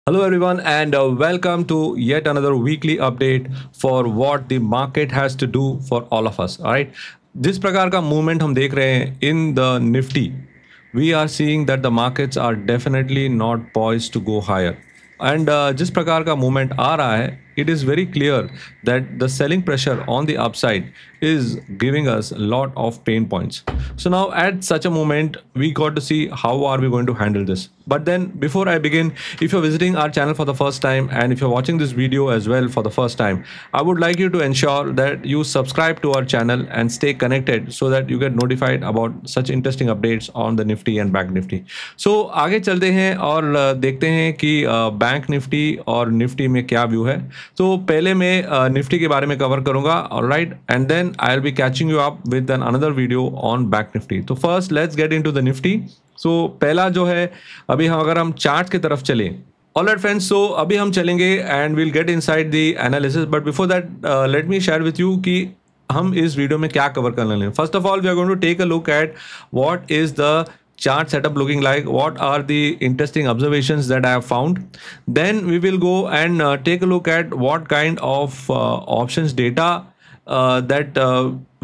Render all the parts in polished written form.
Hello, everyone, and welcome to yet another weekly update for what the market has to do for all of us. All right, जिस प्रकार का movement हम देख रहे हैं in the Nifty, we are seeing that the markets are definitely not poised to go higher. And जिस प्रकार का मूवमेंट आ रहा है, it is very clear that the selling pressure on the upside is giving us a lot of pain points. So now at such a moment, we got to see how are we going to handle this. But then before I begin, if you're visiting our channel for the first time and if you're watching this video as well for the first time, I would like you to ensure that you subscribe to our channel and stay connected so that you get notified about such interesting updates on the Nifty and Bank Nifty. So आगे चलते हैं और देखते हैं कि bank Nifty और Nifty में क्या व्यू है. तो पहले मैं निफ्टी के बारे में कवर करूंगा, alright, and then I will be catching you up with an another video on bank Nifty. तो first let's get into the Nifty. So पहला जो है, अभी हम अगर हम चार्ट की तरफ चलें, ऑलराइट फ्रेंड्स, सो अभी हम चलेंगे and will get inside the analysis. But before that let me share with you कि हम इस वीडियो में क्या कवर करने वाले हैं. First of all, we are going to take a look at what is the chart setup looking like, what are the interesting observations that I have found. Then we will go and take a look at what kind of options data that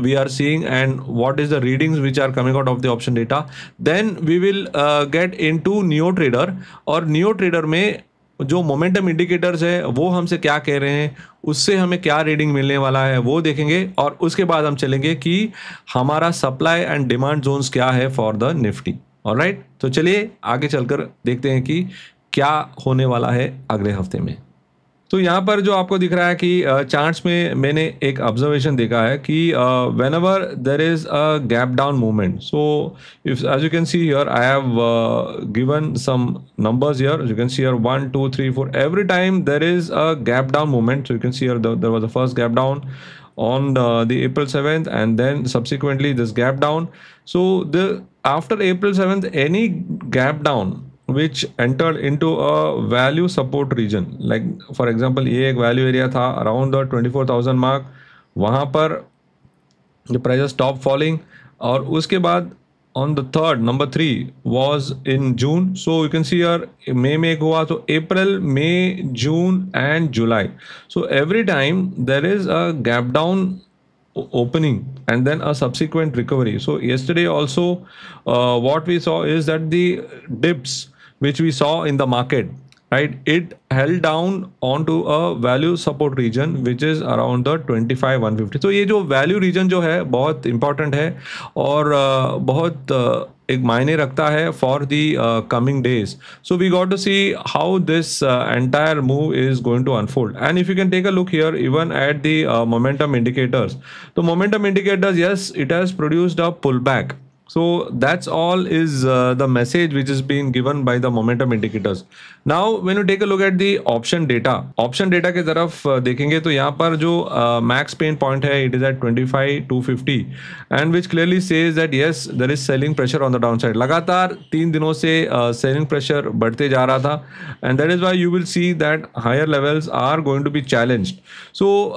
we are seeing and what is the readings which are coming out of the option data. Then we will get into Neo Trader, और Neo Trader में जो momentum indicators है वो हमसे क्या कह रहे हैं, उससे हमें क्या रीडिंग मिलने वाला है वो देखेंगे, और उसके बाद हम चलेंगे कि हमारा सप्लाई एंड डिमांड जोन्स क्या है फॉर द निफ्टी. ऑलराइट, तो चलिए आगे चलकर देखते हैं कि क्या होने वाला है अगले हफ्ते में. तो यहाँ पर जो आपको दिख रहा है कि चार्ट्स में मैंने एक ऑब्जर्वेशन देखा है कि whenever there is a gap down movement, so if as you can see here I have given some numbers here. As you can see here, 1 2 3 4, every time there is a gap down movement. So you can see here there was the first gap down on the April 7th, and then subsequently this gap down. So the after April 7th, any gap down which entered into a value support region, like for example ये एक value area था around the 24,000 mark, वहाँ पर the prices stop falling, और उसके बाद on the third, number 3 was in June. So you can see here मई में एक हुआ, तो अप्रैल, मई, जून and July. So every time there is a gap down opening and then a subsequent recovery. So yesterday also what we saw is that the dips which we saw in the market, right, it held down onto a value support region which is around the 25,150. तो ये जो value region जो है बहुत important है और बहुत एक मायने रखता है for the coming days. So we got to see how this entire move is going to unfold. And if you can take a look here even at the momentum indicators, the momentum indicators, yes, it has produced a pullback. So that's all is the message which is being given by the momentum indicators. Now when you take a look at the option data की तरफ देखेंगे तो यहाँ पर जो max pain point है, it is at 25,250, and which clearly says that yes, there is selling pressure on the downside. लगातार 3 दिनों से selling pressure बढ़ते जा रहा था, and that is why you will see that higher levels are going to be challenged. So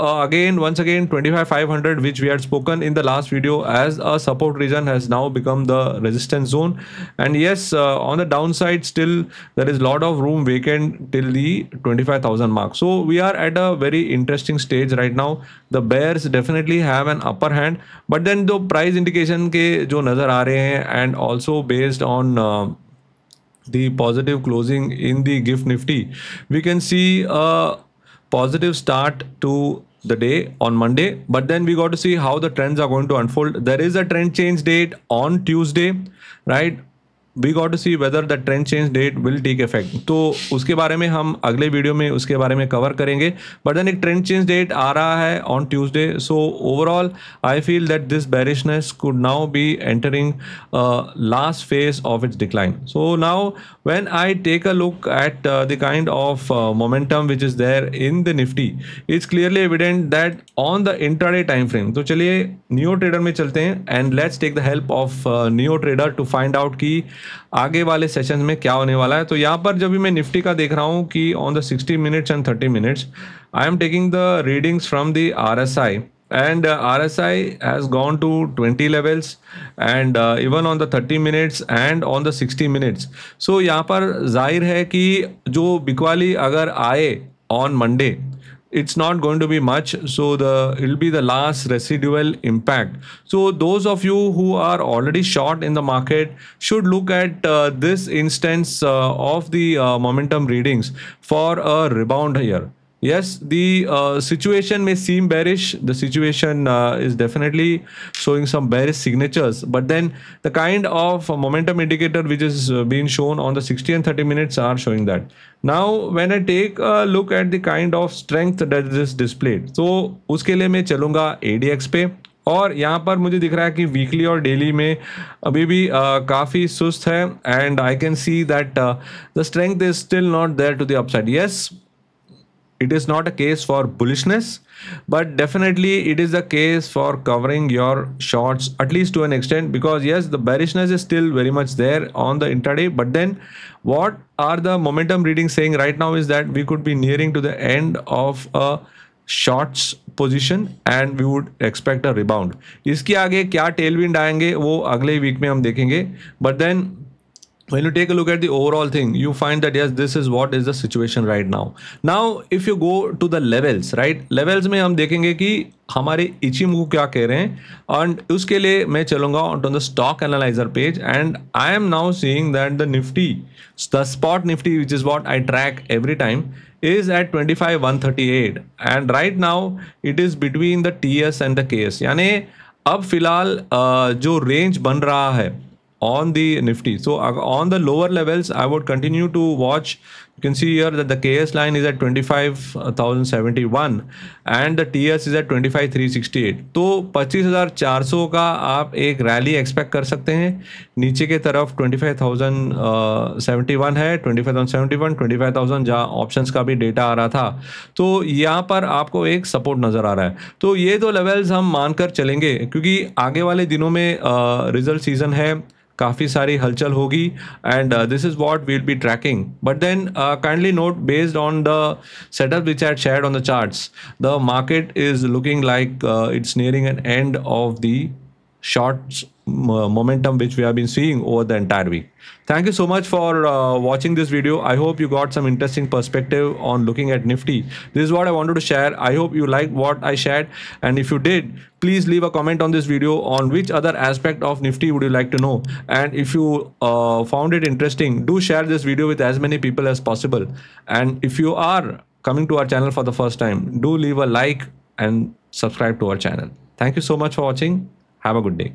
once again 25,500 which we had spoken in the last video as a support region has now become the resistance zone. And yes, on the downside still there is a lot of room vacant till the 25,000 mark. So we are at a very interesting stage right now. The bears definitely have an upper hand, but then the price indication के जो नज़र आ रहे हैं, and also based on the positive closing in the GIFT Nifty, we can see a positive start to the day on Monday. But then we got to see how the trends are going to unfold. There is a trend change date on Tuesday, right? We got to see whether the trend change date will take effect. तो उसके बारे में हम अगले video में उसके बारे में कवर करेंगे. But then एक trend change date आ रहा है on Tuesday. So overall, I feel that this bearishness could now be entering last phase of its decline. So now when I take a look at the kind of momentum which is there in the Nifty, it's clearly evident that on the intraday time frame. तो चलिए Neo Trader में चलते हैं and let's take the help of Neo Trader to find out कि आगे वाले session में क्या होने वाला है. तो यहाँ पर जब भी मैं निफ्टी का देख रहा हूँ कि on the 60 minutes and 30 minutes, I am taking the readings from the RSI and RSI has gone to 20 levels, and even on the 30 minutes and on the 60 minutes. So यहाँ पर जाहिर है कि जो बिकवाली अगर आए on Monday, it's not going to be much, so it'll be the last residual impact. So those of you who are already short in the market should look at this instance of the momentum readings for a rebound here. Yes, the situation may seem bearish. The situation is definitely showing some bearish signatures, but then the kind of momentum indicator which is being shown on the 60 and 30 minutes are showing that. Now when I take a look at the kind of strength that is displayed, so उसके लिए मैं चलूँगा ADX पे, और यहाँ पर मुझे दिख रहा है कि वीकली और डेली में अभी भी काफ़ी सुस्त है, and I can see that the strength is still not there to the upside. Yes, it is not a case for bullishness, but definitely it is the case for covering your shorts, at least to an extent, because yes, the bearishness is still very much there on the intraday. But then what are the momentum readings saying right now is that we could be nearing to the end of a shorts position and we would expect a rebound. इसके आगे क्या tailwind आएंगे वो अगले week में हम देखेंगे. But then when you take a look at the overall thing, you find that yes, this is what is the situation right now. Now if you go to the levels, right, levels में हम देखेंगे कि हमारे Ichimoku क्या कह रहे हैं, और उसके लिए मैं चलूँगा on the stock analyzer page, and I am now seeing that the Nifty, the spot Nifty, which is what I track every time, is at 25,138, and right now it is between the TS and the KS. यानी अब फिलहाल जो range बन रहा है on the Nifty. So on the lower levels, I would continue to watch. You can see here that the KS line is at 25,071 and the TS is at 25,368. तो 25,400 का आप एक रैली एक्सपेक्ट कर सकते हैं. नीचे के तरफ 25,071 है, 25,071, 25,000 जहाँ ऑप्शंस का भी डेटा आ रहा था, तो यहाँ पर आपको एक सपोर्ट नज़र आ रहा है. तो ये दो लेवल्स हम मानकर चलेंगे, क्योंकि आगे वाले दिनों में रिजल्ट सीजन है, काफ़ी सारी हलचल होगी, and this is what will be tracking. But then kindly note, based on the setup which I had shared on the charts, the market is looking like it's nearing an end of the short momentum which we have been seeing over the entire week. Thank you so much for watching this video. I hope you got some interesting perspective on looking at Nifty. This is what I wanted to share. I hope you liked what I shared, and if you did, please leave a comment on this video on which other aspect of Nifty would you like to know, and if you found it interesting, do share this video with as many people as possible. And if you are coming to our channel for the first time, do leave a like and subscribe to our channel. Thank you so much for watching. Have a good day.